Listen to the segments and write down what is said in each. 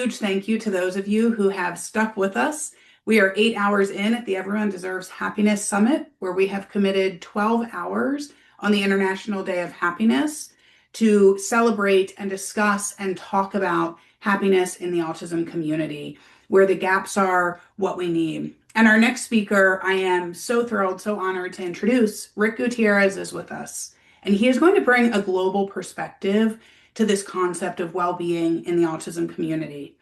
huge thank you to those of you who have stuck with us. We are 8 hours in at the Everyone Deserves Happiness Summit, where we have committed 12 hours on the International Day of Happiness to celebrate and discuss and talk about happiness in the autism community, where the gaps are, what we need. And our next speaker, I am so thrilled, so honored to introduce. Rick Gutierrez is with us, and he is going to bring a global perspective to this concept of well-being in the autism community.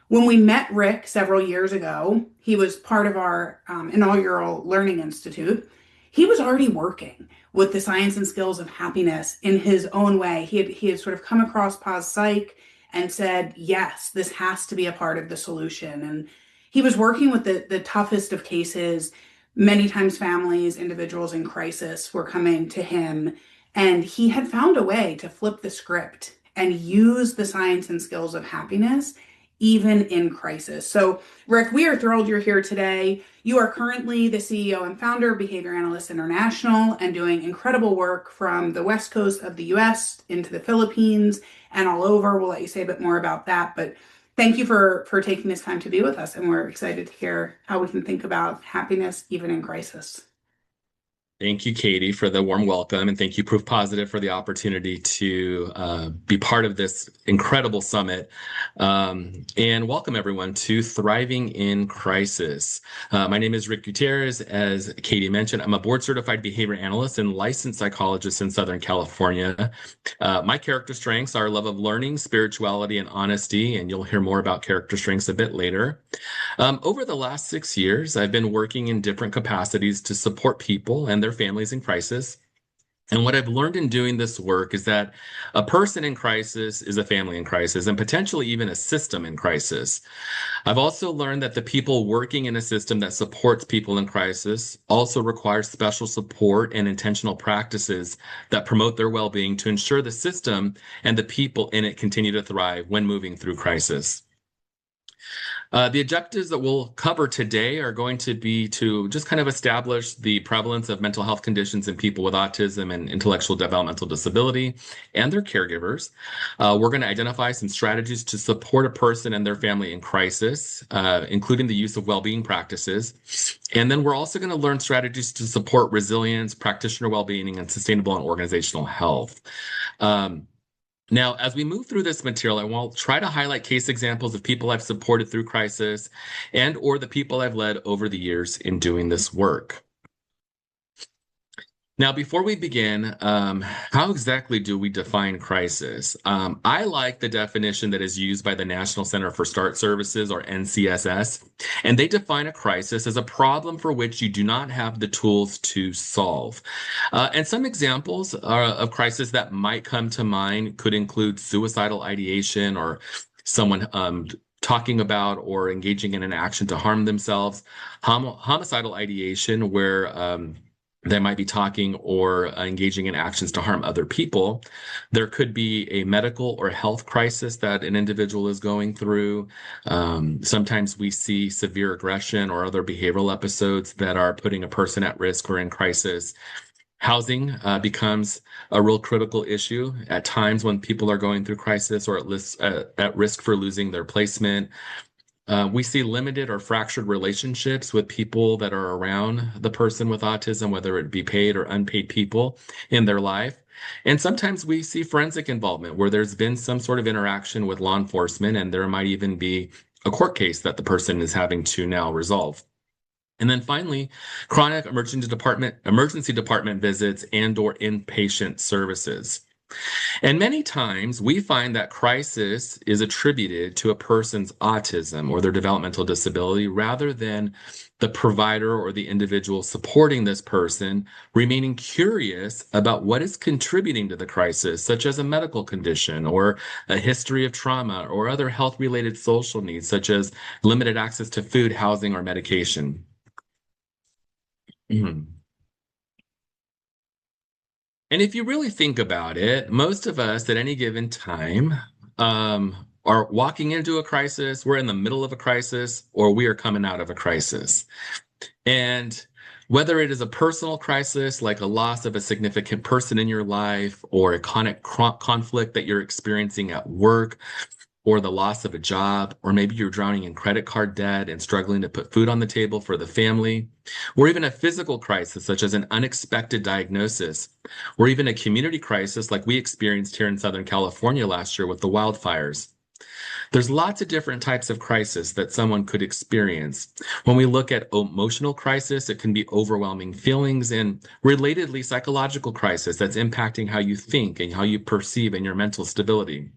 When we met Rick several years ago, he was part of our inaugural Learning Institute. He was already working with the science and skills of happiness in his own way. He had sort of come across Pause Psych and said, yes, this has to be a part of the solution. And he was working with the toughest of cases. Many times families, individuals in crisis were coming to him, and he had found a way to flip the script and use the science and skills of happiness even in crisis. So, Rick, we are thrilled you're here today. You are currently the CEO and founder of Behavior Analytics International and doing incredible work from the West Coast of the US into the Philippines and all over. We'll let you say a bit more about that, but thank you for taking this time to be with us, and we're excited to hear how we can think about happiness even in crisis. Thank you, Katie, for the warm welcome, and thank you, Proof Positive, for the opportunity to be part of this incredible summit. And welcome, everyone, to Thriving in Crisis. My name is Rick Gutierrez. As Katie mentioned, I'm a board-certified behavior analyst and licensed psychologist in Southern California. My character strengths are love of learning, spirituality, and honesty, and you'll hear more about character strengths a bit later. Over the last 6 years, I've been working in different capacities to support people and their families in crisis. And what I've learned in doing this work is that a person in crisis is a family in crisis, and potentially even a system in crisis. I've also learned that the people working in a system that supports people in crisis also requires special support and intentional practices that promote their well-being to ensure the system and the people in it continue to thrive when moving through crisis. The objectives that we'll cover today are going to be to just kind of establish the prevalence of mental health conditions in people with autism and intellectual developmental disability and their caregivers. We're going to identify some strategies to support a person and their family in crisis, including the use of well-being practices. And then we're also going to learn strategies to support resilience, practitioner well-being, and sustainable and organizational health. Now, as we move through this material, I will try to highlight case examples of people I've supported through crisis and or the people I've led over the years in doing this work. Now, before we begin, how exactly do we define crisis? I like the definition that is used by the National Center for Start Services, or NCSS, and they define a crisis as a problem for which you do not have the tools to solve. And some examples of crisis that might come to mind could include suicidal ideation, or someone talking about or engaging in an action to harm themselves, homicidal ideation, where they might be talking or engaging in actions to harm other people. There could be a medical or health crisis that an individual is going through. Sometimes we see severe aggression or other behavioral episodes that are putting a person at risk or in crisis. Housing becomes a real critical issue at times when people are going through crisis or at risk for losing their placement. We see limited or fractured relationships with people that are around the person with autism, whether it be paid or unpaid people in their life. And sometimes we see forensic involvement where there's been some sort of interaction with law enforcement, and there might even be a court case that the person is having to now resolve. And then finally, chronic emergency department visits and or inpatient services. And many times we find that crisis is attributed to a person's autism or their developmental disability rather than the provider or the individual supporting this person remaining curious about what is contributing to the crisis, such as a medical condition or a history of trauma or other health-related social needs, such as limited access to food, housing, or medication. And if you really think about it, most of us at any given time are walking into a crisis, we're in the middle of a crisis, or we are coming out of a crisis. And whether it is a personal crisis, like a loss of a significant person in your life, or a chronic conflict that you're experiencing at work, or the loss of a job, or maybe you're drowning in credit card debt and struggling to put food on the table for the family, or even a physical crisis such as an unexpected diagnosis, or even a community crisis like we experienced here in Southern California last year with the wildfires. There's lots of different types of crisis that someone could experience. When we look at emotional crisis, it can be overwhelming feelings, and relatedly, psychological crisis that's impacting how you think and how you perceive and your mental stability.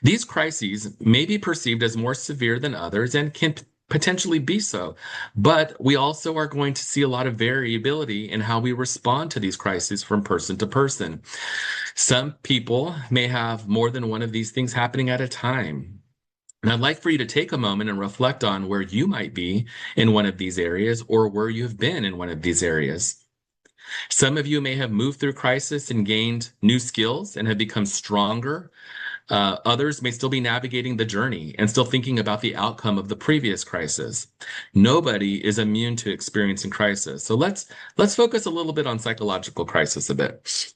These crises may be perceived as more severe than others and can potentially be so, but we also are going to see a lot of variability in how we respond to these crises from person to person. Some people may have more than one of these things happening at a time. And I'd like for you to take a moment and reflect on where you might be in one of these areas or where you've been in one of these areas. Some of you may have moved through crisis and gained new skills and have become stronger. Others may still be navigating the journey and still thinking about the outcome of the previous crisis. Nobody is immune to experiencing crisis. So let's focus a little bit on psychological crisis a bit.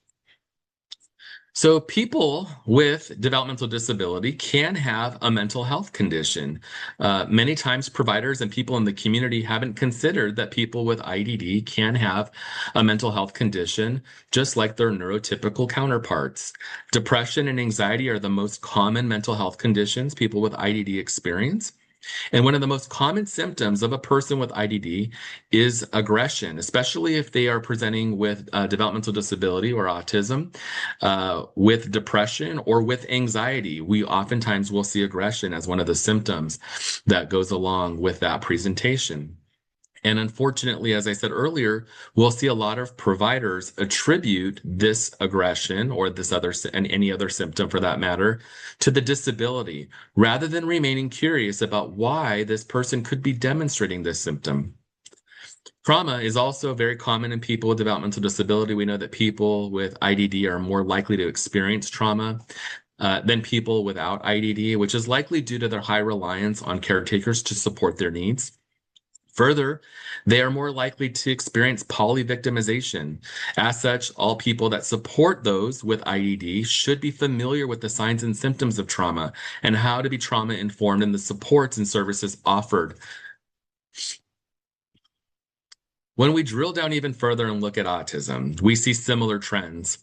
So people with developmental disability can have a mental health condition. Many times providers and people in the community haven't considered that people with IDD can have a mental health condition, just like their neurotypical counterparts. Depression and anxiety are the most common mental health conditions people with IDD experience. And one of the most common symptoms of a person with IDD is aggression, especially if they are presenting with developmental disability or autism, with depression or with anxiety. We oftentimes will see aggression as one of the symptoms that goes along with that presentation. And unfortunately, as I said earlier, we'll see a lot of providers attribute this aggression or this other and any other symptom for that matter to the disability rather than remaining curious about why this person could be demonstrating this symptom. Trauma is also very common in people with developmental disability. We know that people with IDD are more likely to experience trauma than people without IDD, which is likely due to their high reliance on caretakers to support their needs. Further, they are more likely to experience polyvictimization. As such, all people that support those with IDD should be familiar with the signs and symptoms of trauma and how to be trauma informed in the supports and services offered. When we drill down even further and look at autism, we see similar trends.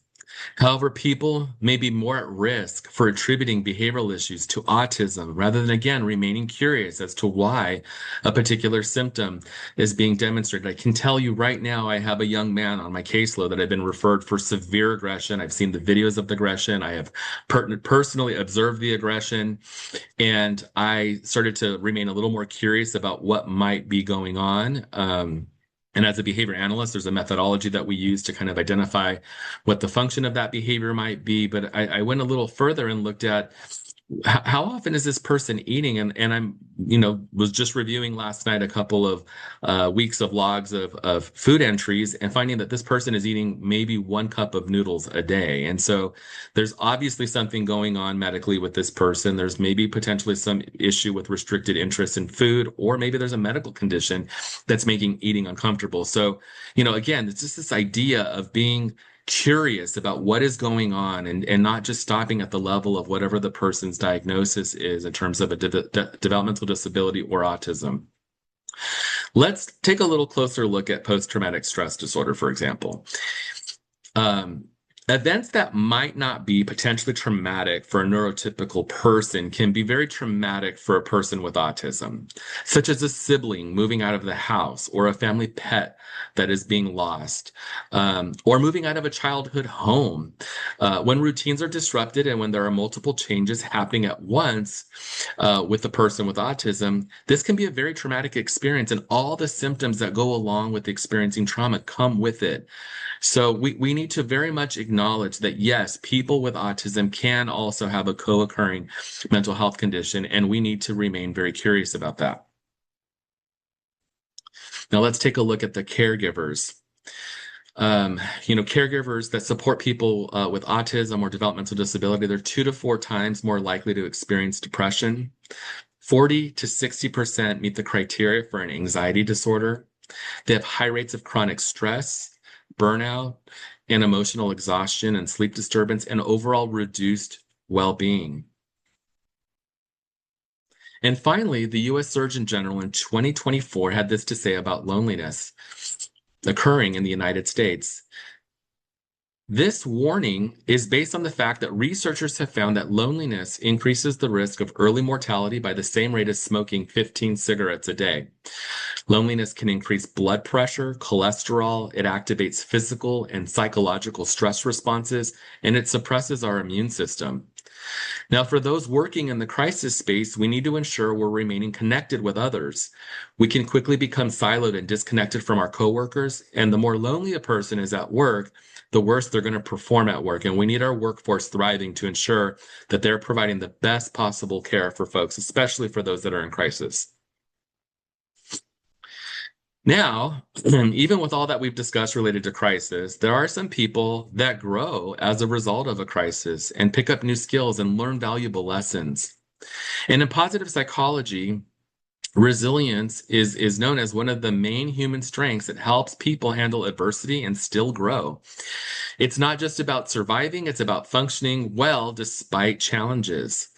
However, people may be more at risk for attributing behavioral issues to autism rather than, again, remaining curious as to why a particular symptom is being demonstrated. I can tell you right now, I have a young man on my caseload that I've been referred for severe aggression. I've seen the videos of the aggression. I have personally observed the aggression, and I started to remain a little more curious about what might be going on. And as a behavior analyst, there's a methodology that we use to kind of identify what the function of that behavior might be. But I went a little further and looked at how often is this person eating? And I'm, was just reviewing last night a couple of weeks of logs of food entries and finding that this person is eating maybe 1 cup of noodles a day. And so there's obviously something going on medically with this person. There's maybe potentially some issue with restricted interest in food, or maybe there's a medical condition that's making eating uncomfortable. So, again, it's just this idea of being curious about what is going on and not just stopping at the level of whatever the person's diagnosis is in terms of a developmental disability or autism. Let's take a little closer look at post-traumatic stress disorder, for example. Events that might not be potentially traumatic for a neurotypical person can be very traumatic for a person with autism, such as a sibling moving out of the house or a family pet that is being lost, or moving out of a childhood home. When routines are disrupted and when there are multiple changes happening at once with the person with autism, this can be a very traumatic experience, and all the symptoms that go along with experiencing trauma come with it. So we need to very much acknowledge that, yes, people with autism can also have a co-occurring mental health condition, and we need to remain very curious about that. Now let's take a look at the caregivers. Caregivers that support people with autism or developmental disability, they're 2 to 4 times more likely to experience depression. 40 to 60% meet the criteria for an anxiety disorder. They have high rates of chronic stress, burnout, and emotional exhaustion and sleep disturbance, and overall reduced well-being. And finally, the US Surgeon General in 2024 had this to say about loneliness occurring in the United States. This warning is based on the fact that researchers have found that loneliness increases the risk of early mortality by the same rate as smoking 15 cigarettes a day. Loneliness can increase blood pressure, cholesterol, it activates physical and psychological stress responses, and it suppresses our immune system. Now, for those working in the crisis space, we need to ensure we're remaining connected with others. We can quickly become siloed and disconnected from our coworkers, and the more lonely a person is at work, the worse they're going to perform at work. And we need our workforce thriving to ensure that they're providing the best possible care for folks, especially for those that are in crisis. Now, even with all that we've discussed related to crisis, there are some people that grow as a result of a crisis and pick up new skills and learn valuable lessons. And in positive psychology, resilience is known as one of the main human strengths that helps people handle adversity and still grow. It's not just about surviving, it's about functioning well despite challenges.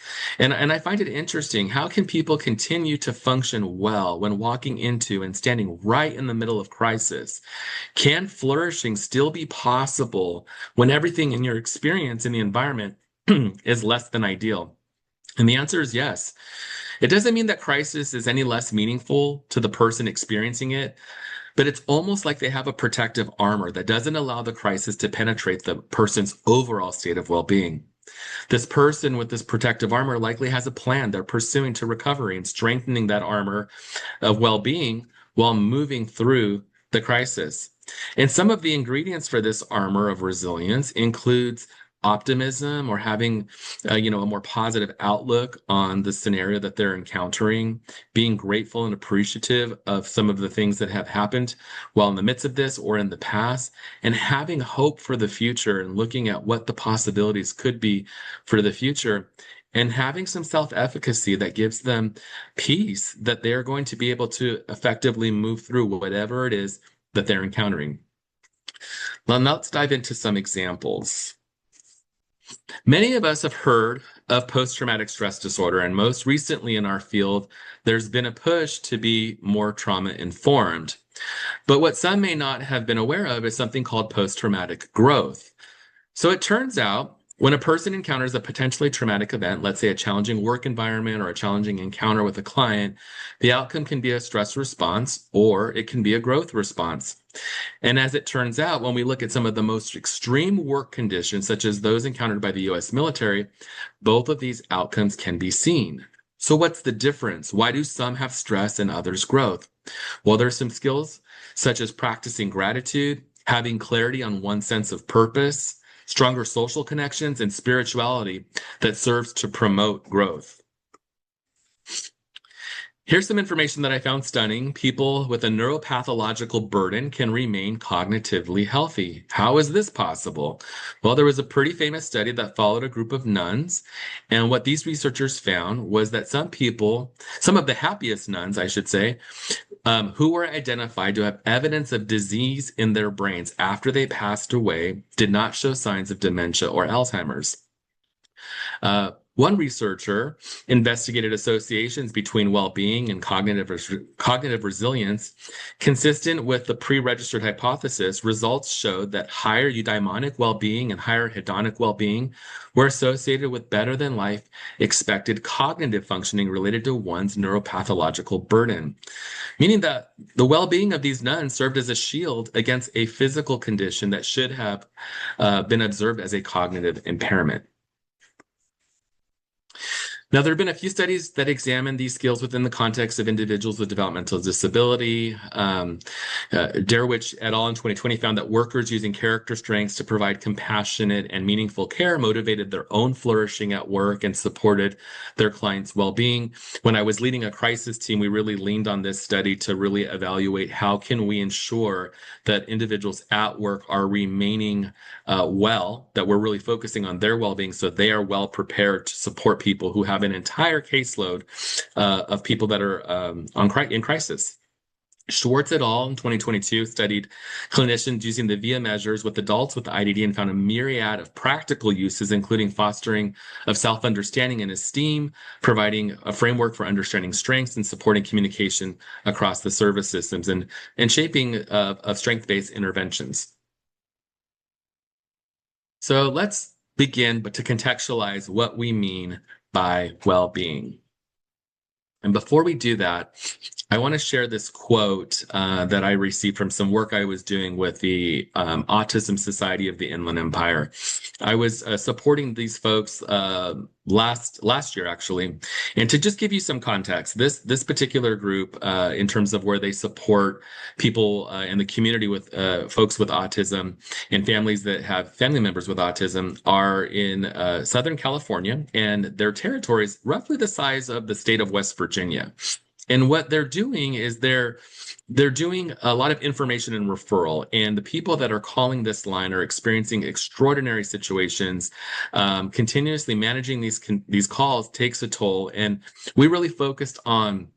And I find it interesting. How can people continue to function well when walking into and standing right in the middle of crisis? Can flourishing still be possible when everything in your experience in the environment is less than ideal? And the answer is yes. It doesn't mean that crisis is any less meaningful to the person experiencing it, but it's almost like they have a protective armor that doesn't allow the crisis to penetrate the person's overall state of well-being. This person with this protective armor likely has a plan they're pursuing to recovery and strengthening that armor of well-being while moving through the crisis. And some of the ingredients for this armor of resilience includes optimism or having a more positive outlook on the scenario that they're encountering, being grateful and appreciative of some of the things that have happened while in the midst of this or in the past, and having hope for the future and looking at what the possibilities could be for the future, and having some self-efficacy that gives them peace that they're going to be able to effectively move through whatever it is that they're encountering. Now let's dive into some examples. Many of us have heard of post-traumatic stress disorder, and most recently in our field, there's been a push to be more trauma-informed. But what some may not have been aware of is something called post-traumatic growth. So it turns out when a person encounters a potentially traumatic event, let's say a challenging work environment or a challenging encounter with a client, the outcome can be a stress response or it can be a growth response. And as it turns out, when we look at some of the most extreme work conditions, such as those encountered by the US military, both of these outcomes can be seen. So what's the difference? Why do some have stress and others growth? Well, there's some skills such as practicing gratitude, having clarity on one's sense of purpose, stronger social connections, and spirituality that serves to promote growth. Here's some information that I found stunning. People with a neuropathological burden can remain cognitively healthy. How is this possible? Well, there was a pretty famous study that followed a group of nuns, and what these researchers found was that some people, some of the happiest nuns, I should say, who were identified to have evidence of disease in their brains after they passed away, did not show signs of dementia or Alzheimer's. One researcher investigated associations between well-being and cognitive resilience. Consistent with the pre-registered hypothesis, results showed that higher eudaimonic well-being and higher hedonic well-being were associated with better than life expected cognitive functioning related to one's neuropathological burden, meaning that the well-being of these nuns served as a shield against a physical condition that should have been observed as a cognitive impairment. Now, there have been a few studies that examine these skills within the context of individuals with developmental disability. Derwich et al. In 2020 found that workers using character strengths to provide compassionate and meaningful care motivated their own flourishing at work and supported their clients' well-being. When I was leading a crisis team, we really leaned on this study to really evaluate how can we ensure that individuals at work are remaining well, that we're really focusing on their well-being so they are well prepared to support people who have an entire caseload of people that are in crisis. Schwartz et al. In 2022 studied clinicians using the VIA measures with adults with IDD and found a myriad of practical uses, including fostering of self-understanding and esteem, providing a framework for understanding strengths, and supporting communication across the service systems, and shaping of strength-based interventions. So let's begin, but to contextualize what we mean by well-being. And before we do that, I want to share this quote that I received from some work I was doing with the Autism Society of the Inland Empire. I was supporting these folks last year, actually. And to just give you some context, this particular group, in terms of where they support people in the community with folks with autism and families that have family members with autism, are in Southern California, and their territory is roughly the size of the state of West Virginia. And what they're doing is they're doing a lot of information and referral, and the people that are calling this line are experiencing extraordinary situations. Continuously managing these calls takes a toll, and we really focused on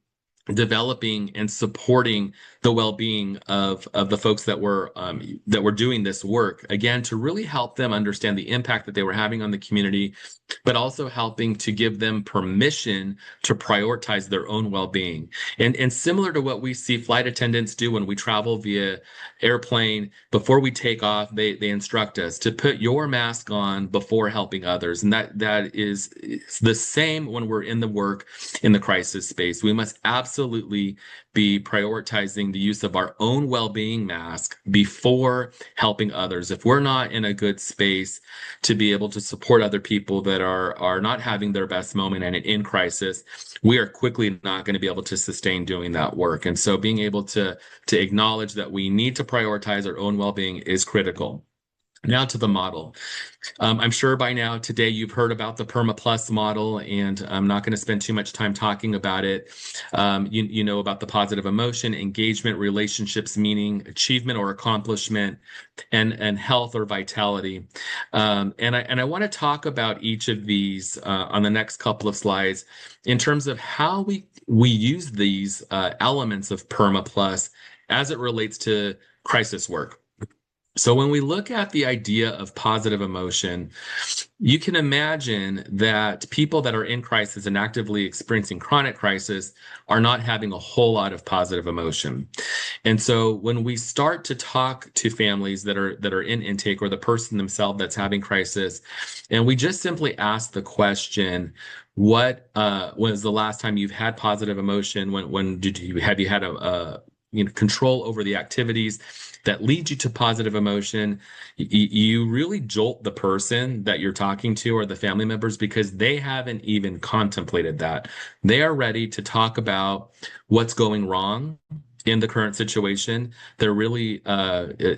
developing and supporting the well-being of the folks that were doing this work, again, to really help them understand the impact that they were having on the community, but also helping to give them permission to prioritize their own well-being. And similar to what we see flight attendants do when we travel via airplane, before we take off, they instruct us to put your mask on before helping others. And that is the same when we're in the work in the crisis space. We must absolutely be prioritizing the use of our own well-being mask before helping others. If we're not in a good space to be able to support other people that are not having their best moment and in crisis, we are quickly not going to be able to sustain doing that work. And so being able to acknowledge that we need to prioritize our own well-being is critical. Now to the model. I'm sure by now today you've heard about the PERMA Plus model, and I'm not going to spend too much time talking about it. You know about the positive emotion, engagement, relationships, meaning, achievement or accomplishment, and health or vitality. And I want to talk about each of these on the next couple of slides in terms of how we use these elements of PERMA Plus as it relates to crisis work. So when we look at the idea of positive emotion, you can imagine that people that are in crisis and actively experiencing chronic crisis are not having a whole lot of positive emotion. And so when we start to talk to families that are in intake, or the person themselves that's having crisis, and we just simply ask the question, what was the last time you've had positive emotion? When have you had a control over the activities that lead you to positive emotion? You really jolt the person that you're talking to or the family members, because they haven't even contemplated that. They are ready to talk about what's going wrong in the current situation. They're really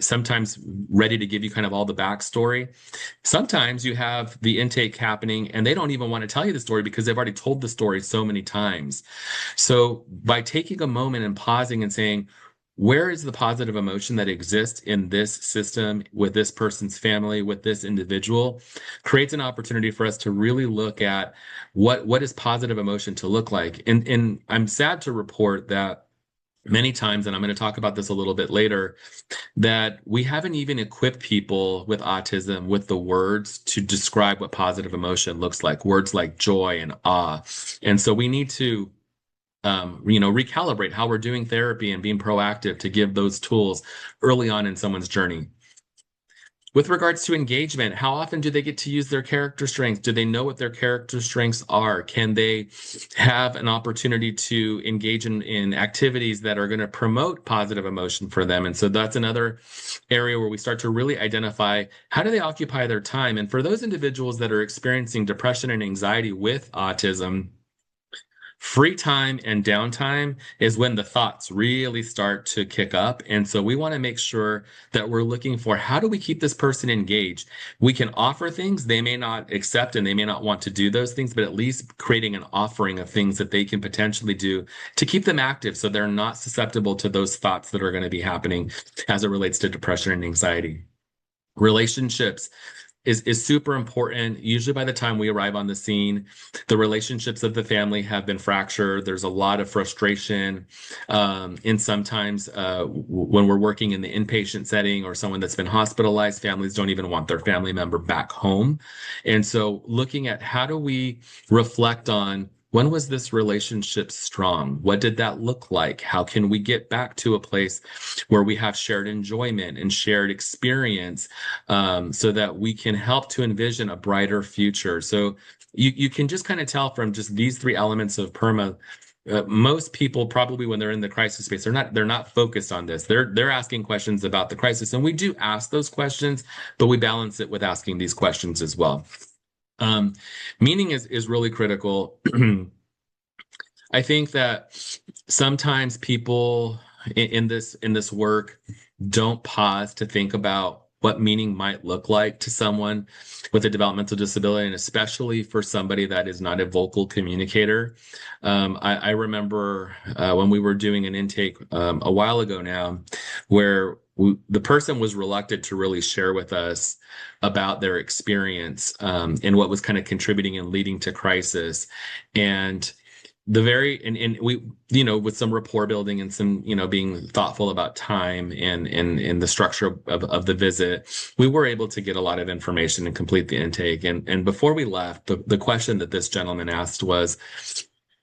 sometimes ready to give you kind of all the backstory. Sometimes you have the intake happening and they don't even want to tell you the story because they've already told the story so many times. So by taking a moment and pausing and saying, where is the positive emotion that exists in this system, with this person's family, with this individual, creates an opportunity for us to really look at what is positive emotion to look like. And I'm sad to report that many times, and I'm going to talk about this a little bit later, that we haven't even equipped people with autism with the words to describe what positive emotion looks like, words like joy and awe. And so we need to recalibrate how we're doing therapy and being proactive to give those tools early on in someone's journey. With regards to engagement, how often do they get to use their character strengths? Do they know what their character strengths are? Can they have an opportunity to engage in activities that are going to promote positive emotion for them? And so that's another area where we start to really identify, how do they occupy their time? And for those individuals that are experiencing depression and anxiety with autism, free time and downtime is when the thoughts really start to kick up. And so we want to make sure that we're looking for, how do we keep this person engaged? We can offer things they may not accept and they may not want to do those things, but at least creating an offering of things that they can potentially do to keep them active so they're not susceptible to those thoughts that are going to be happening as it relates to depression and anxiety. Relationships. is super important. Usually by the time we arrive on the scene, the relationships of the family have been fractured. There's a lot of frustration. And sometimes when we're working in the inpatient setting or someone that's been hospitalized, families don't even want their family member back home. And so looking at how do we reflect on when was this relationship strong? What did that look like? How can we get back to a place where we have shared enjoyment and shared experience, so that we can help to envision a brighter future? So you can just kind of tell from just these three elements of PERMA. Most people probably when they're in the crisis space, they're not focused on this. They're asking questions about the crisis, and we do ask those questions, but we balance it with asking these questions as well. Um, Meaning is really critical. I think that sometimes people in this work don't pause to think about what meaning might look like to someone with a developmental disability, and especially for somebody that is not a vocal communicator. I remember when we were doing an intake a while ago now, where the person was reluctant to really share with us about their experience, and what was kind of contributing and leading to crisis. And and we, with some rapport building and some, being thoughtful about time and the structure of the visit, we were able to get a lot of information and complete the intake. And before we left, the question that this gentleman asked was,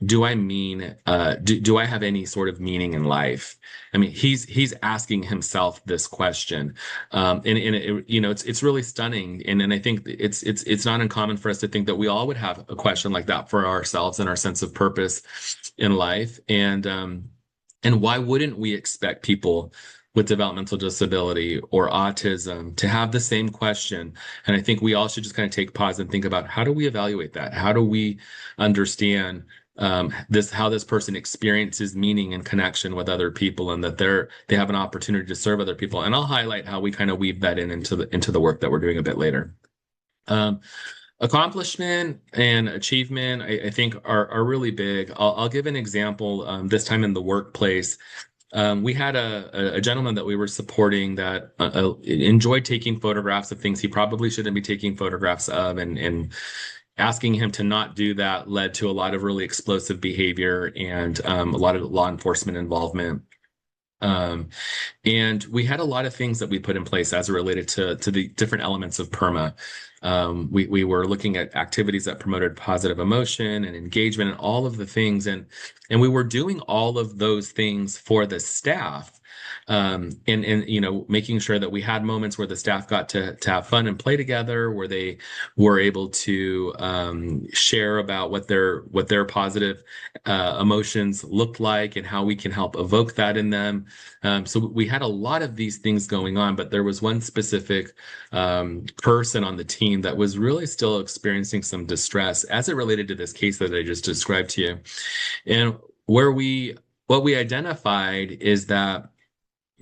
do I have any sort of meaning in life? I mean, he's asking himself this question. It's really stunning. And I think it's not uncommon for us to think that we all would have a question like that for ourselves and our sense of purpose in life. And why wouldn't we expect people with developmental disability or autism to have the same question? And I think we all should just kind of take pause and think about, how do we evaluate that? How do we understand how this person experiences meaning and connection with other people, and that they have an opportunity to serve other people? And I'll highlight how we kind of weave that into the work that we're doing a bit later. Accomplishment and achievement, I think, are really big. I'll give an example. This time in the workplace, we had a gentleman that we were supporting that enjoyed taking photographs of things he probably shouldn't be taking photographs of, and asking him to not do that led to a lot of really explosive behavior and a lot of law enforcement involvement. And we had a lot of things that we put in place as it related to the different elements of PERMA. We were looking at activities that promoted positive emotion and engagement and all of the things. And we were doing all of those things for the staff. And making sure that we had moments where the staff got to have fun and play together, where they were able to share about what their positive emotions looked like and how we can help evoke that in them. So we had a lot of these things going on, but there was one specific person on the team that was really still experiencing some distress as it related to this case that I just described to you. And what we identified is that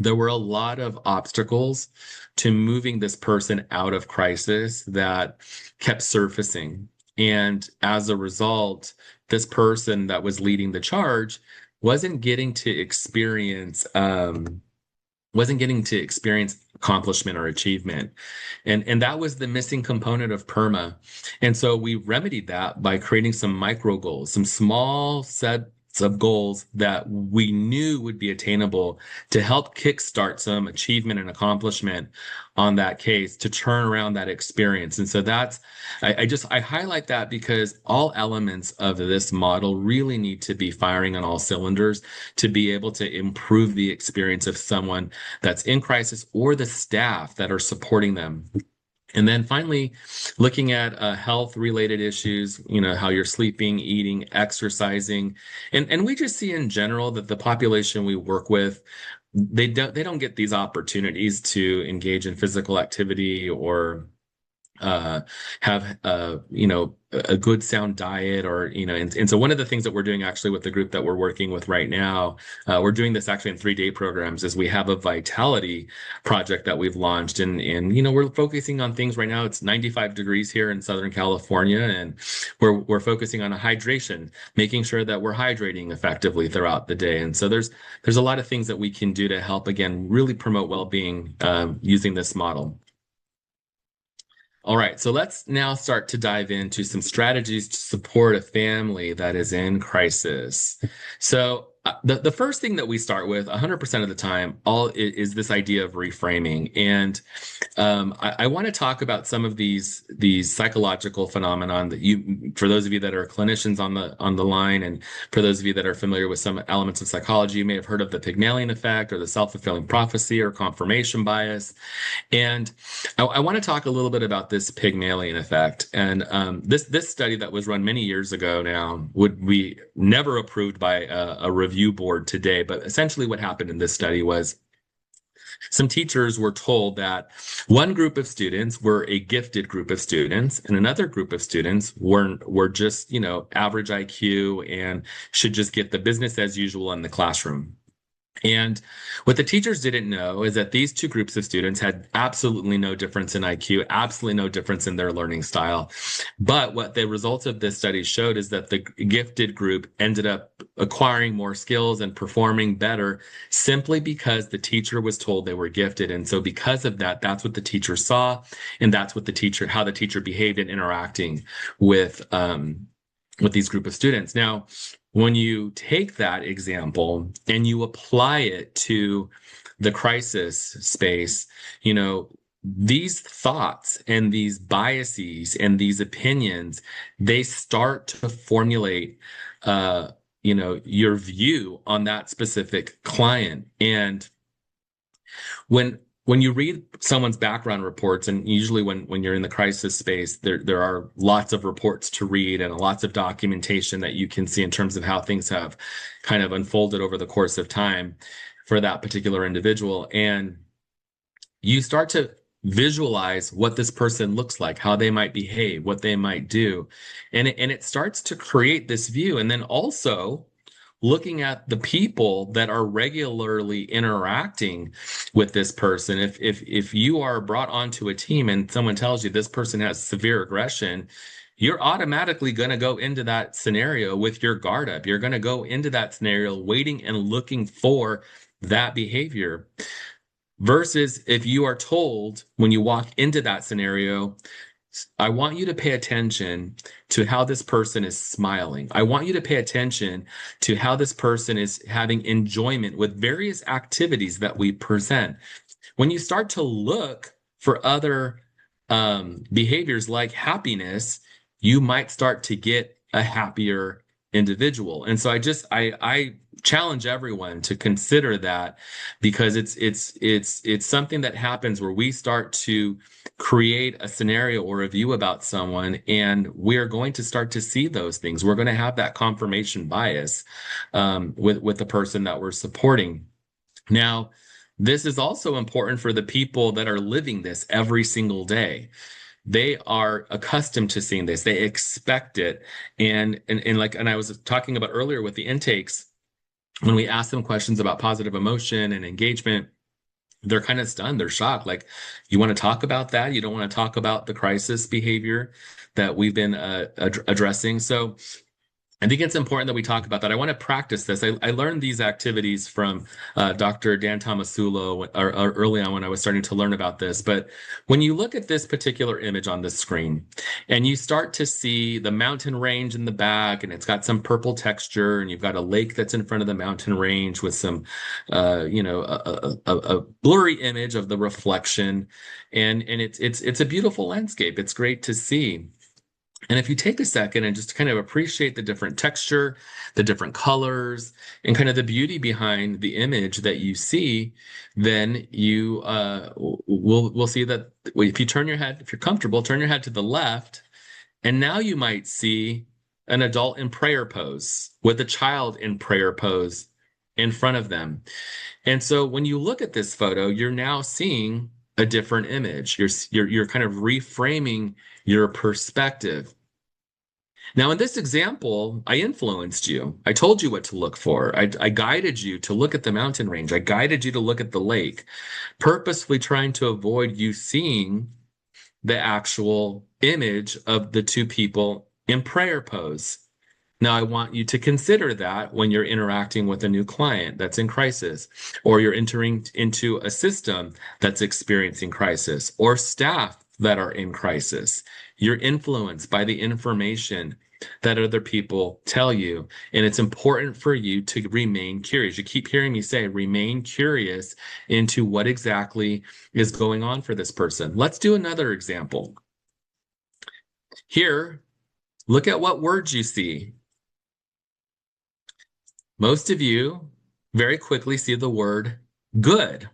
there were a lot of obstacles to moving this person out of crisis that kept surfacing. And as a result, this person that was leading the charge wasn't getting to experience accomplishment or achievement. And that was the missing component of PERMA. And so we remedied that by creating some micro goals, some small sets of goals that we knew would be attainable to help kickstart some achievement and accomplishment on that case to turn around that experience. And so I highlight that because all elements of this model really need to be firing on all cylinders to be able to improve the experience of someone that's in crisis or the staff that are supporting them. And then finally, looking at health related issues, how you're sleeping, eating, exercising. And we just see in general that the population we work with, they don't get these opportunities to engage in physical activity or have a good sound diet, or and so one of the things that we're doing actually with the group that we're working with right now, we're doing this actually in 3-day programs, is we have a vitality project that we've launched, and we're focusing on things right now. It's 95 degrees here in Southern California, and we're focusing on a hydration, making sure that we're hydrating effectively throughout the day. And so there's a lot of things that we can do to help, again, really promote well-being using this model. All right, so let's now start to dive into some strategies to support a family that is in crisis. So, the first thing that we start with 100% of the time is this idea of reframing. And I want to talk about some of these psychological phenomenon that for those of you that are clinicians on the line, and for those of you that are familiar with some elements of psychology, you may have heard of the Pygmalion effect or the self-fulfilling prophecy or confirmation bias. And I want to talk a little bit about this Pygmalion effect. And this study that was run many years ago now would be never approved by a review board today. But essentially, what happened in this study was some teachers were told that one group of students were a gifted group of students, and another group of students were just, average IQ and should just get the business as usual in the classroom. And what the teachers didn't know is that these two groups of students had absolutely no difference in IQ, absolutely no difference in their learning style. But what the results of this study showed is that the gifted group ended up acquiring more skills and performing better simply because the teacher was told they were gifted. And so because of that, that's what the teacher saw, and that's what how the teacher behaved in interacting with these group of students. Now, when you take that example and you apply it to the crisis space, these thoughts and these biases and these opinions, they start to formulate, your view on that specific client. And when you read someone's background reports, and usually when you're in the crisis space, there are lots of reports to read and lots of documentation that you can see in terms of how things have kind of unfolded over the course of time for that particular individual. And you start to visualize what this person looks like, how they might behave, what they might do. And it starts to create this view. And then also looking at the people that are regularly interacting with this person. If you are brought onto a team and someone tells you this person has severe aggression, you're automatically going to go into that scenario with your guard up. You're going to go into that scenario waiting and looking for that behavior. Versus if you are told when you walk into that scenario, I want you to pay attention to how this person is smiling. I want you to pay attention to how this person is having enjoyment with various activities that we present. When you start to look for other behaviors like happiness, you might start to get a happier individual. And so I challenge everyone to consider that, because it's something that happens where we start to create a scenario or a view about someone, and we're going to start to see those things. We're going to have that confirmation bias with the person that we're supporting. Now, this is also important for the people that are living this every single day. They are accustomed to seeing this. They expect it. And I was talking about earlier with the intakes, when we ask them questions about positive emotion and engagement, they're kind of stunned. They're shocked. Like, you want to talk about that? You don't want to talk about the crisis behavior that we've been addressing. So I think it's important that we talk about that. I want to practice this. I learned these activities from Dr. Dan Tomasulo early on when I was starting to learn about this. But when you look at this particular image on the screen and you start to see the mountain range in the back, and it's got some purple texture, and you've got a lake that's in front of the mountain range with some, a blurry image of the reflection, and it's a beautiful landscape. It's great to see. And if you take a second and just kind of appreciate the different texture, the different colors, and kind of the beauty behind the image that you see, then you will see that if you turn your head, if you're comfortable, turn your head to the left, and now you might see an adult in prayer pose with a child in prayer pose in front of them. And so when you look at this photo, you're now seeing a different image. You're kind of reframing your perspective. Now, in this example, I influenced you. I told you what to look for. I guided you to look at the mountain range. I guided you to look at the lake, purposefully trying to avoid you seeing the actual image of the two people in prayer pose. Now, I want you to consider that when you're interacting with a new client that's in crisis, or you're entering into a system that's experiencing crisis, or staff that are in crisis. You're influenced by the information that other people tell you. And it's important for you to remain curious. You keep hearing me say, remain curious into what exactly is going on for this person. Let's do another example. Here, look at what words you see. Most of you very quickly see the word good.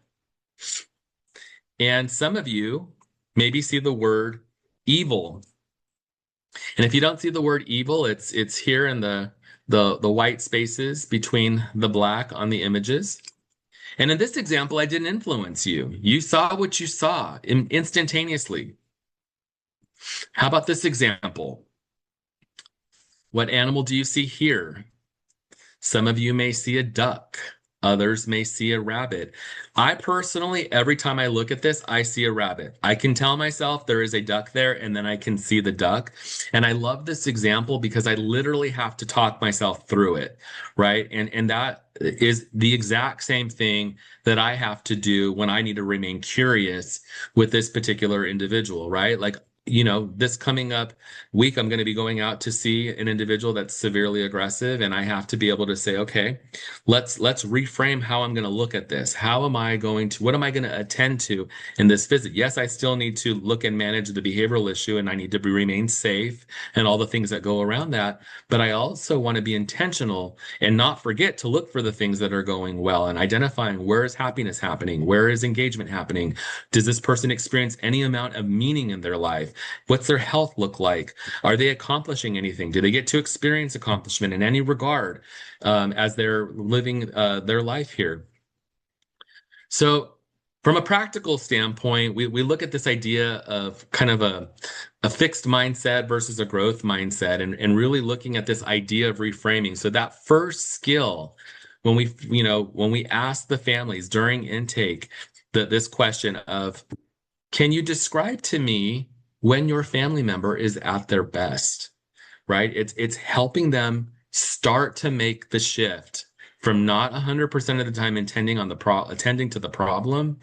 And some of you maybe see the word evil. And if you don't see the word evil, it's here in the white spaces between the black on the images. And in this example, I didn't influence you. You saw what you saw instantaneously. How about this example? What animal do you see here? Some of you may see a duck. Others may see a rabbit. I personally, every time I look at this, I see a rabbit. I can tell myself there is a duck there, and then I can see the duck. And I love this example because I literally have to talk myself through it, right? And that is the exact same thing that I have to do when I need to remain curious with this particular individual, right? Like, this coming up week, I'm going to be going out to see an individual that's severely aggressive, and I have to be able to say, okay, let's reframe how I'm going to look at this. What am I going to attend to in this visit? Yes, I still need to look and manage the behavioral issue, and I need to remain safe and all the things that go around that. But I also want to be intentional and not forget to look for the things that are going well and identifying where is happiness happening? Where is engagement happening? Does this person experience any amount of meaning in their life? What's their health look like? Are they accomplishing anything? Do they get to experience accomplishment in any regard as they're living their life here? So, from a practical standpoint, we look at this idea of kind of a fixed mindset versus a growth mindset, and really looking at this idea of reframing. So that first skill, when we ask the families during intake this question of, can you describe to me when your family member is at their best, right? It's helping them start to make the shift from not 100% of the time attending to the problem,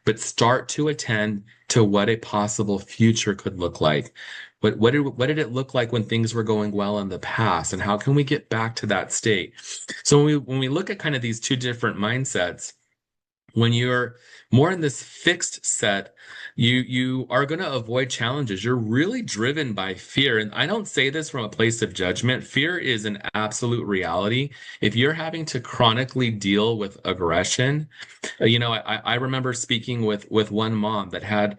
but start to attend to what a possible future could look like. What did it look like when things were going well in the past, and how can we get back to that state? So when we look at kind of these two different mindsets, when you're more in this fixed set, you are going to avoid challenges. You're really driven by fear. And I don't say this from a place of judgment. Fear is an absolute reality. If you're having to chronically deal with aggression, I remember speaking with one mom that had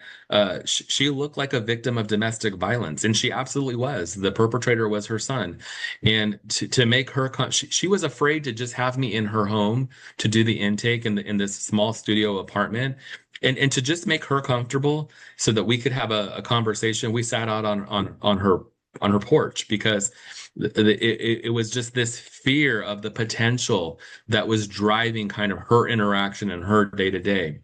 she looked like a victim of domestic violence, and she absolutely was. The perpetrator was her son. And to make her she was afraid to just have me in her home to do the intake in this small studio apartment. And to just make her comfortable so that we could have a conversation, we sat out on her porch because it was just this fear of the potential that was driving kind of her interaction and her day to day.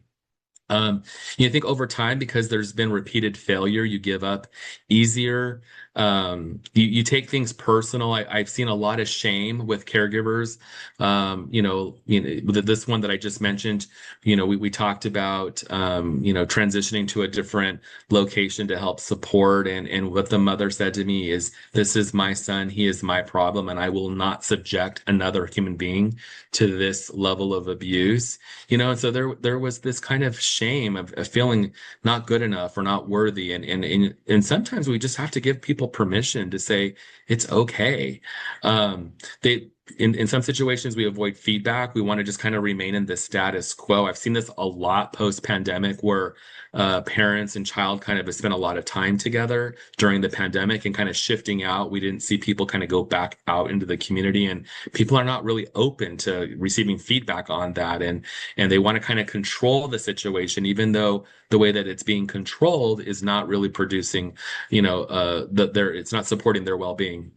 You think over time, because there's been repeated failure, you give up easier. You take things personal. I've seen a lot of shame with caregivers. This one that I just mentioned, we talked about, transitioning to a different location to help support. And what the mother said to me is, this is my son. He is my problem, and I will not subject another human being to this level of abuse. And so there was this kind of shame of feeling not good enough or not worthy. And sometimes we just have to give people permission to say it's okay. In some situations, we avoid feedback. We want to just kind of remain in the status quo. I've seen this a lot post-pandemic where parents and child kind of spent a lot of time together during the pandemic and kind of shifting out. We didn't see people kind of go back out into the community, and people are not really open to receiving feedback on that. And they want to kind of control the situation, even though the way that it's being controlled is not really producing, it's not supporting their well-being.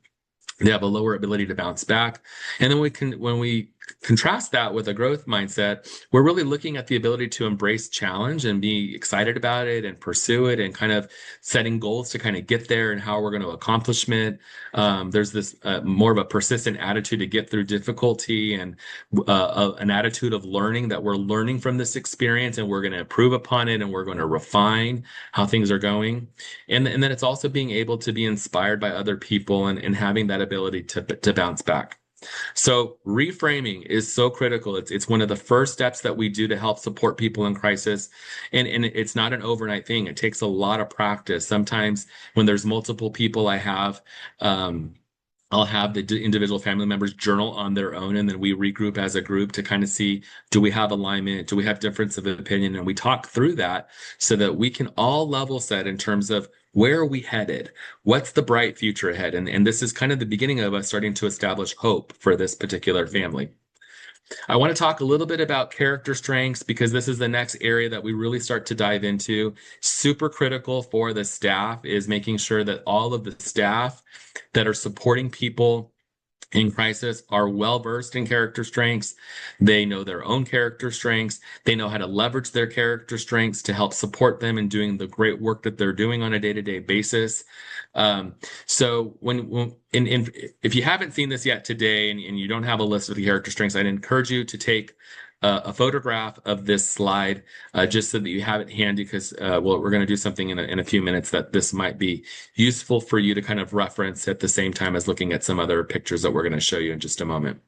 They have a lower ability to bounce back. And then when we contrast that with a growth mindset, we're really looking at the ability to embrace challenge and be excited about it and pursue it and kind of setting goals to kind of get there and how we're going to accomplish it. There's this more of a persistent attitude to get through difficulty and an attitude of learning that we're learning from this experience and we're going to improve upon it and we're going to refine how things are going. And then it's also being able to be inspired by other people and having that ability to bounce back. So reframing is so critical. It's one of the first steps that we do to help support people in crisis. And it's not an overnight thing. It takes a lot of practice. Sometimes when there's multiple people I'll have the individual family members journal on their own, and then we regroup as a group to kind of see, do we have alignment? Do we have difference of opinion? And we talk through that so that we can all level set in terms of where are we headed? What's the bright future ahead? And this is kind of the beginning of us starting to establish hope for this particular family. I want to talk a little bit about character strengths because this is the next area that we really start to dive into. Super critical for the staff is making sure that all of the staff that are supporting people in crisis are well versed in character strengths. They know their own character strengths. They know how to leverage their character strengths to help support them in doing the great work that they're doing on a day-to-day basis. So if you haven't seen this yet today and you don't have a list of the character strengths, I'd encourage you to take a photograph of this slide just so that you have it handy because we're going to do something in a few minutes that this might be useful for you to kind of reference at the same time as looking at some other pictures that we're going to show you in just a moment.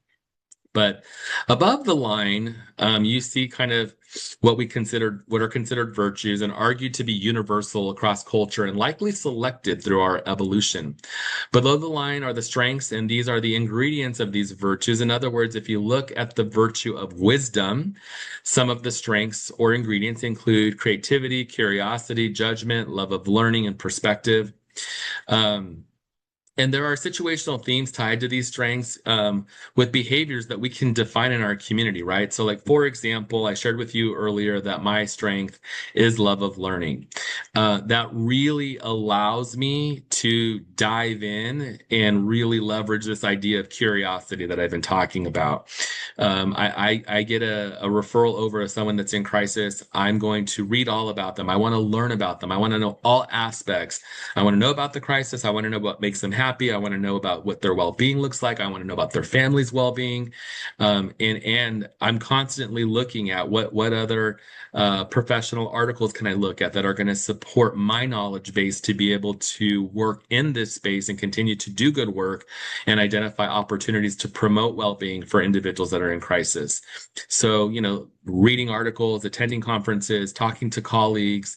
But above the line, you see kind of what are considered virtues and argued to be universal across culture and likely selected through our evolution. Below the line are the strengths, and these are the ingredients of these virtues. In other words, if you look at the virtue of wisdom, some of the strengths or ingredients include creativity, curiosity, judgment, love of learning, and perspective. And there are situational themes tied to these strengths with behaviors that we can define in our community, right? So, like, for example, I shared with you earlier that my strength is love of learning. That really allows me to dive in and really leverage this idea of curiosity that I've been talking about. I get a referral over to someone that's in crisis. I'm going to read all about them. I want to learn about them. I want to know all aspects. I want to know about the crisis. I want to know what makes them happy. I want to know about what their well-being looks like. I want to know about their family's well-being. And I'm constantly looking at what other professional articles can I look at that are going to support my knowledge base to be able to work in this space and continue to do good work and identify opportunities to promote well-being for individuals that are in crisis. So, reading articles, attending conferences, talking to colleagues,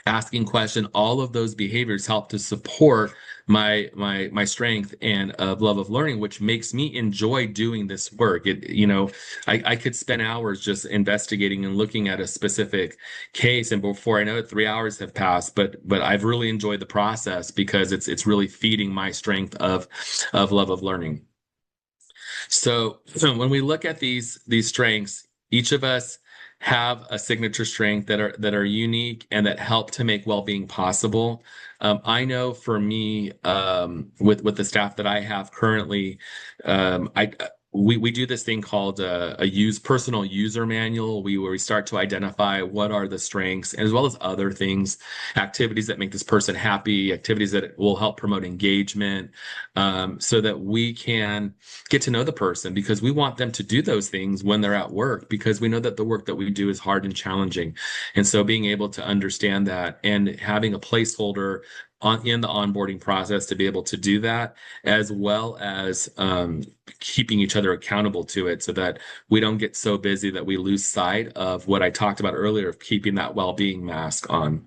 asking questions, all of those behaviors help to support my strength and love of learning, which makes me enjoy doing this work. I could spend hours just investigating and looking at a specific case, and before I know it, 3 hours have passed. But I've really enjoyed the process because it's really feeding my strength of love of learning. So when we look at these strengths, each of us have a signature strength that are unique and that help to make well-being possible. I know for me, with the staff that I have currently, we do this thing called a personal user manual, where we start to identify what are the strengths, as well as other things, activities that make this person happy, activities that will help promote engagement, so that we can get to know the person, because we want them to do those things when they're at work, because we know that the work that we do is hard and challenging. And so being able to understand that and having a placeholder in the onboarding process to be able to do that, as well as keeping each other accountable to it so that we don't get so busy that we lose sight of what I talked about earlier of keeping that well-being mask on.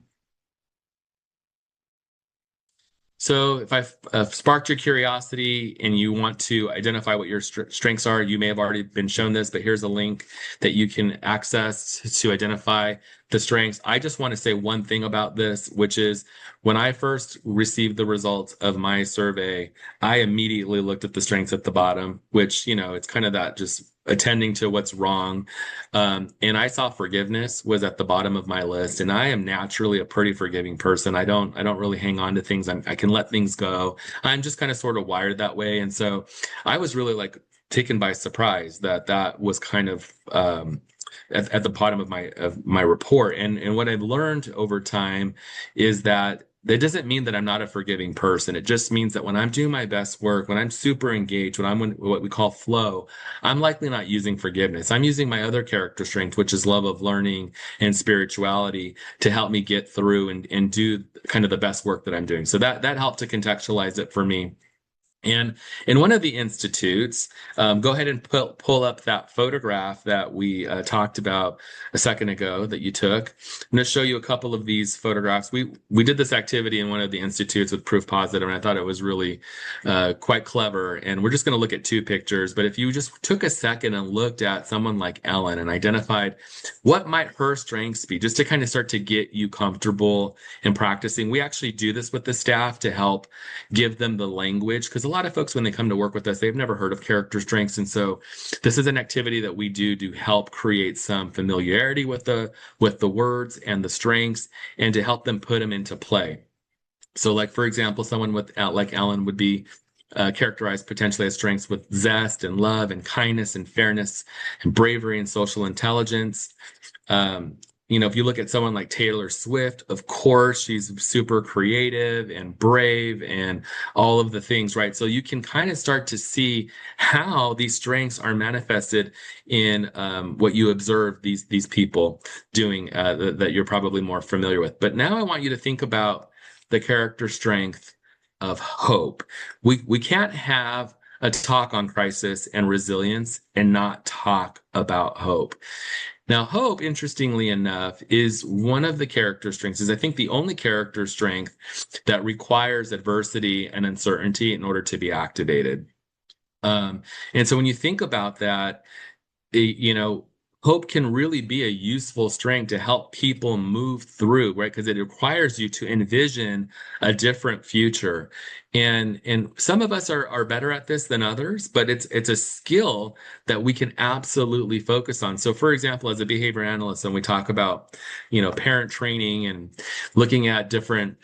So if I've sparked your curiosity and you want to identify what your strengths are, you may have already been shown this, but here's a link that you can access to identify the strengths. I just want to say one thing about this, which is when I first received the results of my survey, I immediately looked at the strengths at the bottom, which, it's kind of that just attending to what's wrong. And I saw forgiveness was at the bottom of my list. And I am naturally a pretty forgiving person. I don't really hang on to things. I can let things go. I'm just kind of sort of wired that way. And so I was really like taken by surprise that that was kind of at the bottom of my report. And what I've learned over time is that that doesn't mean that I'm not a forgiving person. It just means that when I'm doing my best work, when I'm super engaged, when I'm in what we call flow, I'm likely not using forgiveness. I'm using my other character strength, which is love of learning and spirituality, to help me get through and do kind of the best work that I'm doing. So that helped to contextualize it for me. And in one of the institutes, go ahead and pull up that photograph that we talked about a second ago that you took. I'm going to show you a couple of these photographs. We did this activity in one of the institutes with Proof Positive, and I thought it was really quite clever. And we're just going to look at two pictures. But if you just took a second and looked at someone like Ellen and identified what might her strengths be, just to kind of start to get you comfortable in practicing. We actually do this with the staff to help give them the language, because a lot of folks, when they come to work with us, they've never heard of character strengths. And so this is an activity that we do to help create some familiarity with the words and the strengths, and to help them put them into play. So like, for example, someone with like Ellen would be characterized potentially as strengths with zest and love and kindness and fairness and bravery and social intelligence. If you look at someone like Taylor Swift, of course, she's super creative and brave and all of the things, right? So you can kind of start to see how these strengths are manifested in what you observe these people doing that you're probably more familiar with. But now I want you to think about the character strength of hope. We can't have a talk on crisis and resilience and not talk about hope. Now, hope, interestingly enough, is one of the character strengths, is I think the only character strength that requires adversity and uncertainty in order to be activated. And so when you think about that, hope can really be a useful strength to help people move through, right? Because it requires you to envision a different future. And some of us are better at this than others, but it's a skill that we can absolutely focus on. So for example, as a behavior analyst, and we talk about, parent training and looking at different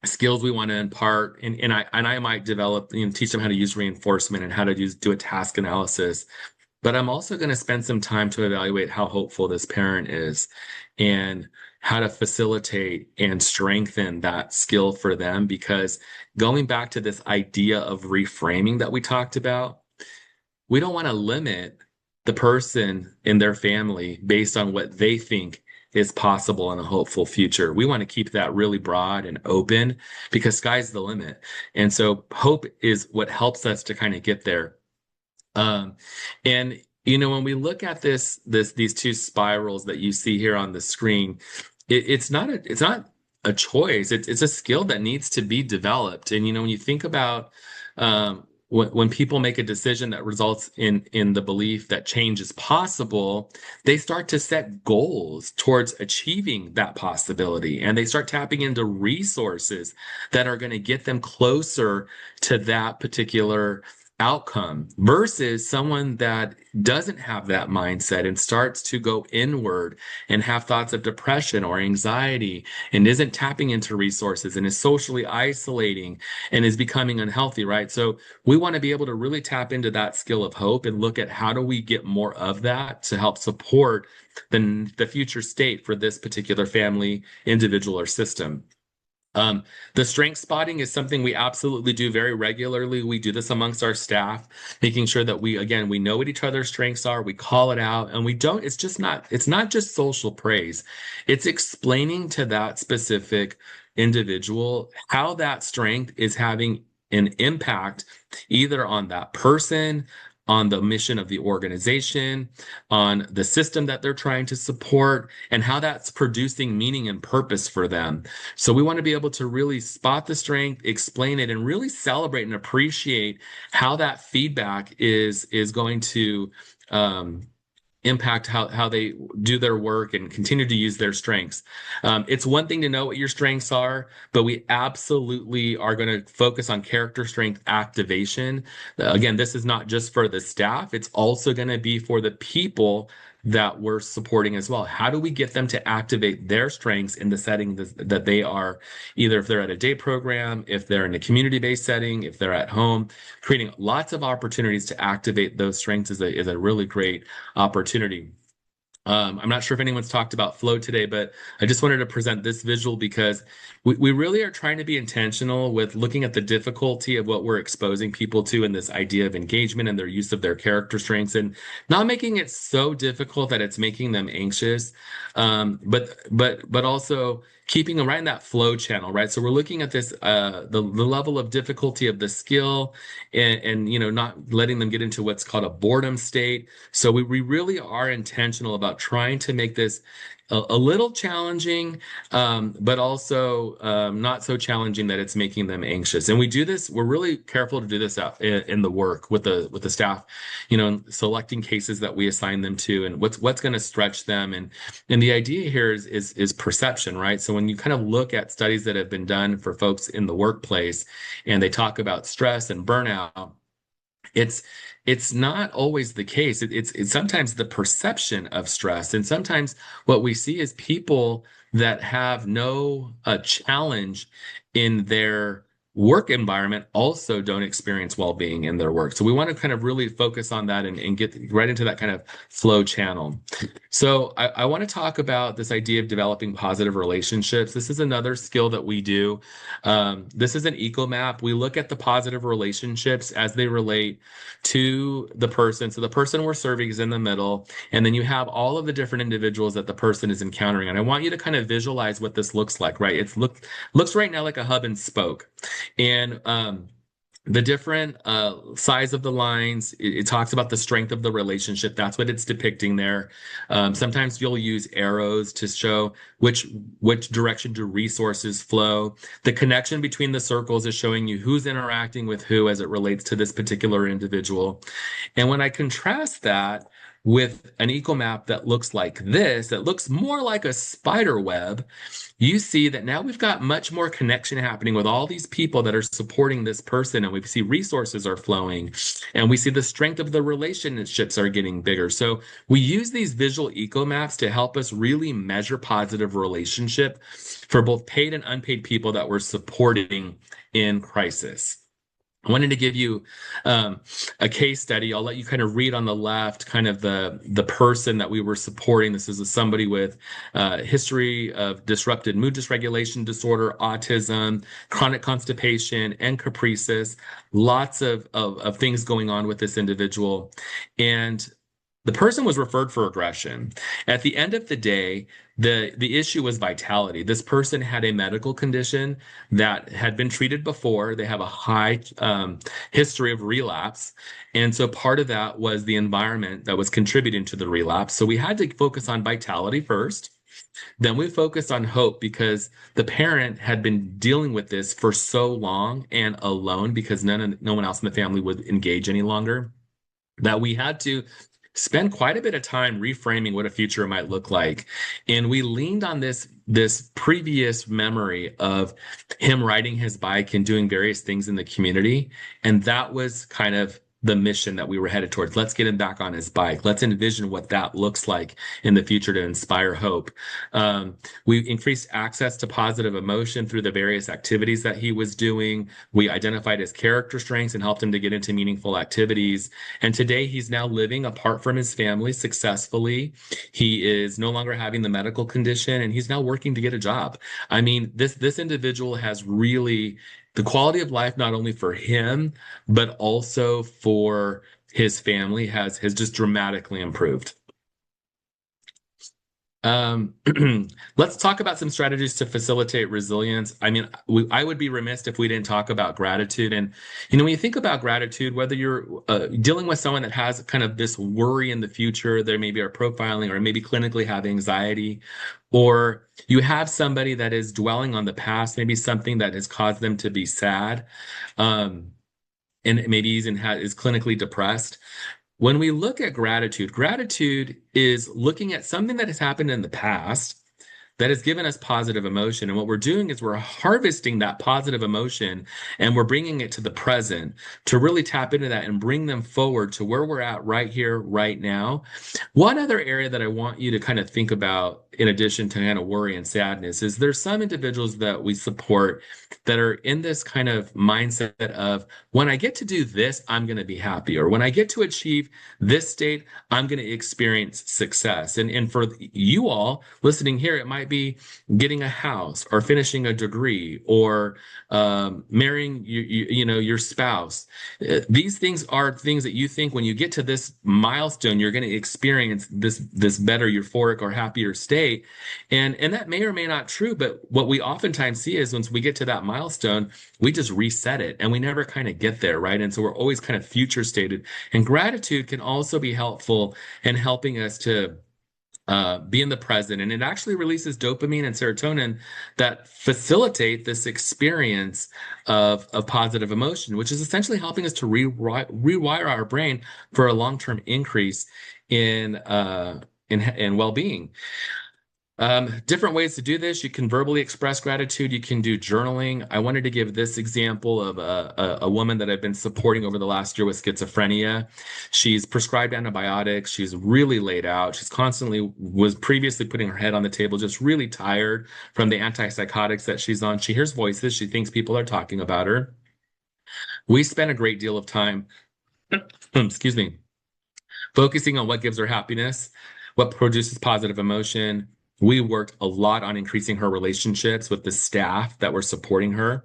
skills we want to impart, and I might develop, teach them how to use reinforcement and how to do a task analysis. But I'm also going to spend some time to evaluate how hopeful this parent is and how to facilitate and strengthen that skill for them. Because going back to this idea of reframing that we talked about, we don't want to limit the person in their family based on what they think is possible in a hopeful future. We want to keep that really broad and open, because sky's the limit. And so hope is what helps us to kind of get there. And when we look at these two spirals that you see here on the screen, it's not a choice. It's a skill that needs to be developed. And when you think about when people make a decision that results in the belief that change is possible, they start to set goals towards achieving that possibility, and they start tapping into resources that are going to get them closer to that particular outcome, versus someone that doesn't have that mindset and starts to go inward and have thoughts of depression or anxiety and isn't tapping into resources and is socially isolating and is becoming unhealthy, right? So we want to be able to really tap into that skill of hope and look at how do we get more of that to help support the future state for this particular family, individual, or system. The strength spotting is something we absolutely do very regularly. We do this amongst our staff, making sure that we know what each other's strengths are. We call it out, and it's not just social praise. It's explaining to that specific individual how that strength is having an impact either on that person, on the mission of the organization, on the system that they're trying to support, and how that's producing meaning and purpose for them. So we want to be able to really spot the strength, explain it, and really celebrate and appreciate how that feedback is going to impact how they do their work and continue to use their strengths. It's one thing to know what your strengths are, but we absolutely are going to focus on character strength activation. Again, this is not just for the staff, it's also going to be for the people that we're supporting as well. How do we get them to activate their strengths in the setting that they are, either if they're at a day program, if they're in a community-based setting, if they're at home, creating lots of opportunities to activate those strengths is a really great opportunity. I'm not sure if anyone's talked about flow today, but I just wanted to present this visual because we really are trying to be intentional with looking at the difficulty of what we're exposing people to in this idea of engagement and their use of their character strengths, and not making it so difficult that it's making them anxious, but also keeping them right in that flow channel, right? So we're looking at this, the level of difficulty of the skill, and not letting them get into what's called a boredom state. So we really are intentional about trying to make this a little challenging, but also not so challenging that it's making them anxious. And we do this, we're really careful to do this out in the work with the staff, selecting cases that we assign them to and what's going to stretch them. And the idea here is perception, right? So when you kind of look at studies that have been done for folks in the workplace and they talk about stress and burnout, it's not always the case. It's sometimes the perception of stress. And sometimes what we see is people that have no challenge in their work environment also don't experience well-being in their work. So we want to kind of really focus on that and get right into that kind of flow channel. So I want to talk about this idea of developing positive relationships. This is another skill that we do. This is an eco map. We look at the positive relationships as they relate to the person. So the person we're serving is in the middle, and then you have all of the different individuals that the person is encountering. And I want you to kind of visualize what this looks like, right? Looks right now like a hub and spoke. And the different size of the lines, it talks about the strength of the relationship. That's what it's depicting there. Sometimes you'll use arrows to show which direction do resources flow. The connection between the circles is showing you who's interacting with who as it relates to this particular individual. And when I contrast that with an eco map that looks like this, that looks more like a spider web, you see that now we've got much more connection happening with all these people that are supporting this person, and we see resources are flowing, and we see the strength of the relationships are getting bigger. So we use these visual eco maps to help us really measure positive relationship for both paid and unpaid people that we're supporting in crisis. I wanted to give you a case study. I'll let you kind of read on the left, kind of the person that we were supporting. This is somebody with history of disrupted mood dysregulation disorder, autism, chronic constipation, and caprices. Lots of things going on with this individual. And the person was referred for aggression. At the end of the day, the issue was vitality. This person had a medical condition that had been treated before. They have a high history of relapse. And so part of that was the environment that was contributing to the relapse. So we had to focus on vitality first. Then we focused on hope because the parent had been dealing with this for so long and alone because no one else in the family would engage any longer, that we had to spend quite a bit of time reframing what a future might look like. And we leaned on this previous memory of him riding his bike and doing various things in the community. And that was kind of the mission that we were headed towards. Let's get him back on his bike. Let's envision what that looks like in the future to inspire hope. We increased access to positive emotion through the various activities that he was doing. We identified his character strengths and helped him to get into meaningful activities. And today he's now living apart from his family successfully. He is no longer having the medical condition, and he's now working to get a job. I mean, this individual has really the quality of life, not only for him, but also for his family has just dramatically improved. Let's talk about some strategies to facilitate resilience. I mean, I would be remiss if we didn't talk about gratitude. And, when you think about gratitude, whether you're dealing with someone that has kind of this worry in the future, there maybe are profiling or maybe clinically have anxiety, or you have somebody that is dwelling on the past, maybe something that has caused them to be sad, and maybe even is clinically depressed. When we look at gratitude is looking at something that has happened in the past that has given us positive emotion. And what we're doing is we're harvesting that positive emotion and we're bringing it to the present to really tap into that and bring them forward to where we're at right here, right now. One other area that I want you to kind of think about, in addition to kind of worry and sadness, is there's some individuals that we support that are in this kind of mindset of, when I get to do this, I'm going to be happy. Or when I get to achieve this state, I'm going to experience success. And for you all listening here, it might be getting a house or finishing a degree or marrying your spouse. These things are things that you think when you get to this milestone, you're going to experience this better euphoric or happier state. And that may or may not true, but what we oftentimes see is once we get to that milestone, we just reset it and we never kind of get there, right? And so we're always kind of future stated. And gratitude can also be helpful in helping us to be in the present. And it actually releases dopamine and serotonin that facilitate this experience of positive emotion, which is essentially helping us to rewire our brain for a long-term increase in well-being. Different ways to do this. You can verbally express gratitude. You can do journaling. I wanted to give this example of a woman that I've been supporting over the last year with schizophrenia. She's prescribed antibiotics. She's really laid out. She's constantly was previously putting her head on the table, just really tired from the antipsychotics that she's on. She hears voices. She thinks people are talking about her. We spent a great deal of time, excuse me, focusing on what gives her happiness, what produces positive emotion. We worked a lot on increasing her relationships with the staff that were supporting her,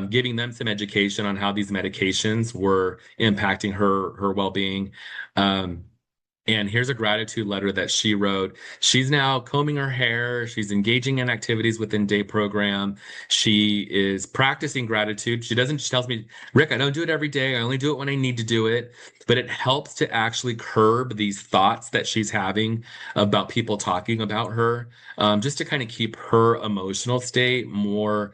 giving them some education on how these medications were impacting her well-being. And here's a gratitude letter that she wrote. She's now combing her hair. She's engaging in activities within day program. She is practicing gratitude. She tells me, Rick, I don't do it every day. I only do it when I need to do it. But it helps to actually curb these thoughts that she's having about people talking about her, just to kind of keep her emotional state more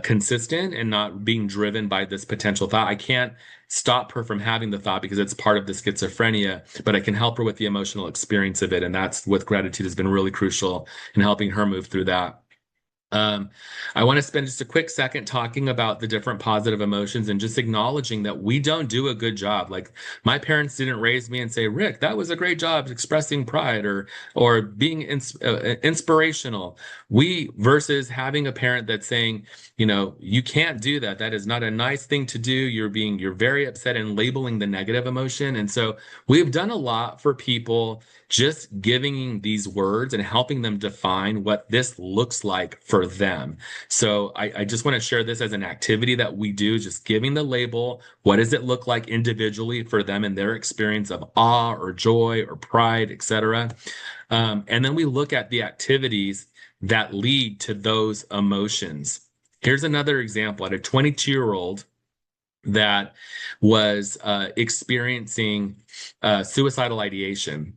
consistent and not being driven by this potential thought. I can't stop her from having the thought because it's part of the schizophrenia, but I can help her with the emotional experience of it. And that's with gratitude has been really crucial in helping her move through that. I want to spend just a quick second talking about the different positive emotions and just acknowledging that we don't do a good job. Like my parents didn't raise me and say, Rick, that was a great job expressing pride or being inspirational. We versus having a parent that's saying, you can't do that. That is not a nice thing to do. You're very upset and labeling the negative emotion. And so we've done a lot for people just giving these words and helping them define what this looks like for them. So I just want to share this as an activity that we do, just giving the label. What does it look like individually for them in their experience of awe or joy or pride, etc. And then we look at the activities that lead to those emotions. Here's another example. I had a 22-year-old that was experiencing suicidal ideation.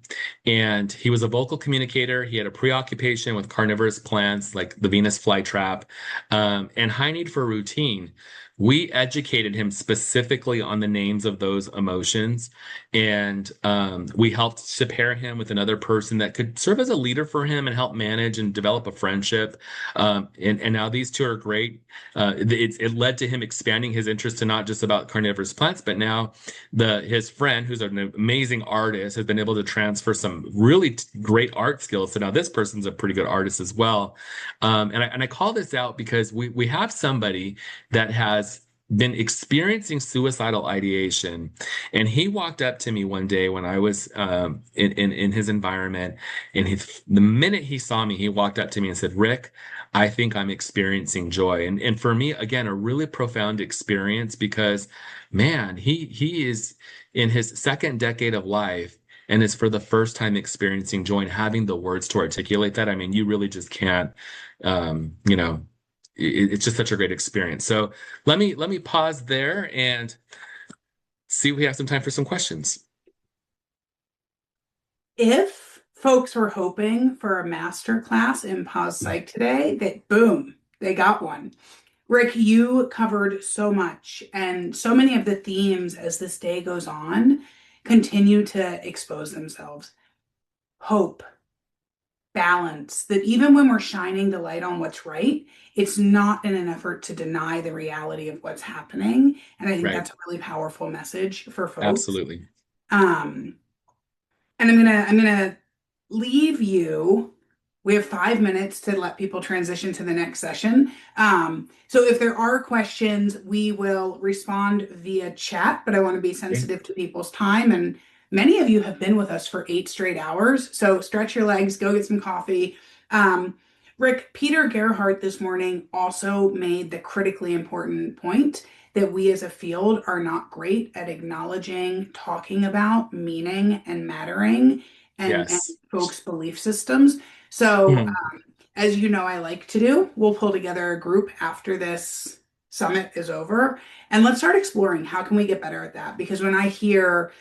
And he was a vocal communicator. He had a preoccupation with carnivorous plants like the Venus flytrap, and high need for routine. We educated him specifically on the names of those emotions, and we helped to pair him with another person that could serve as a leader for him and help manage and develop a friendship. And now these two are great. It led to him expanding his interest to not just about carnivorous plants, but now his friend, who's an amazing artist, has been able to transfer some really great art skills. So now this person's a pretty good artist as well. And I call this out because we have somebody that has been experiencing suicidal ideation. And he walked up to me one day when I was in his environment. And the minute he saw me, he walked up to me and said, Rick, I think I'm experiencing joy. And for me, again, a really profound experience because, man, he is in his second decade of life and is for the first time experiencing joy and having the words to articulate that. I mean, you really just can't, it's just such a great experience. So let me pause there and see if we have some time for some questions. If folks were hoping for a master class in pause psych today, that boom, they got one. Rick, you covered so much, and so many of the themes as this day goes on continue to expose themselves. Hope, balance that even when we're shining the light on what's right, it's not in an effort to deny the reality of what's happening. And I think Right. that's a really powerful message for folks. Absolutely. Um, and I'm gonna leave you. We have 5 minutes to let people transition to the next session. So if there are questions, we will respond via chat, but I want to be Okay. sensitive to people's time. And many of you have been with us for 8 straight hours. So stretch your legs, go get some coffee. Um, Rick, Peter Gerhardt this morning also made the critically important point that we as a field are not great at acknowledging, talking about meaning and mattering and Yes. folks' belief systems. So, Mhm. as you know, I like to do, we'll pull together a group after this summit is over and let's start exploring how can we get better at that? Because when I hear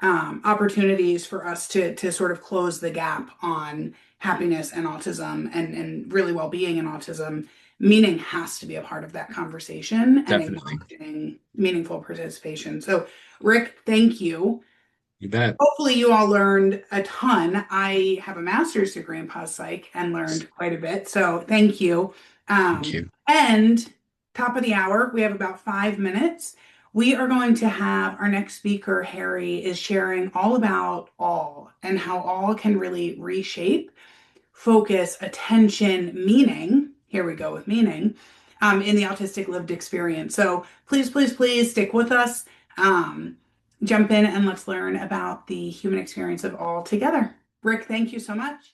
opportunities for us to sort of close the gap on happiness and autism and really well-being and autism, meaning has to be a part of that conversation and Definitely. acknowledging meaningful participation. So, Rick, thank you. You bet. Hopefully, you all learned a ton. I have a master's degree in pos psych and learned quite a bit. So, thank you. Thank you. And top of the hour, we have about 5 minutes. We are going to have our next speaker, Harry, is sharing all about all and how all can really reshape focus, attention, meaning. Here we go with meaning in the autistic lived experience. So please, please, please stick with us. Um, Jump in and let's learn about the human experience of all together. Rick, thank you so much.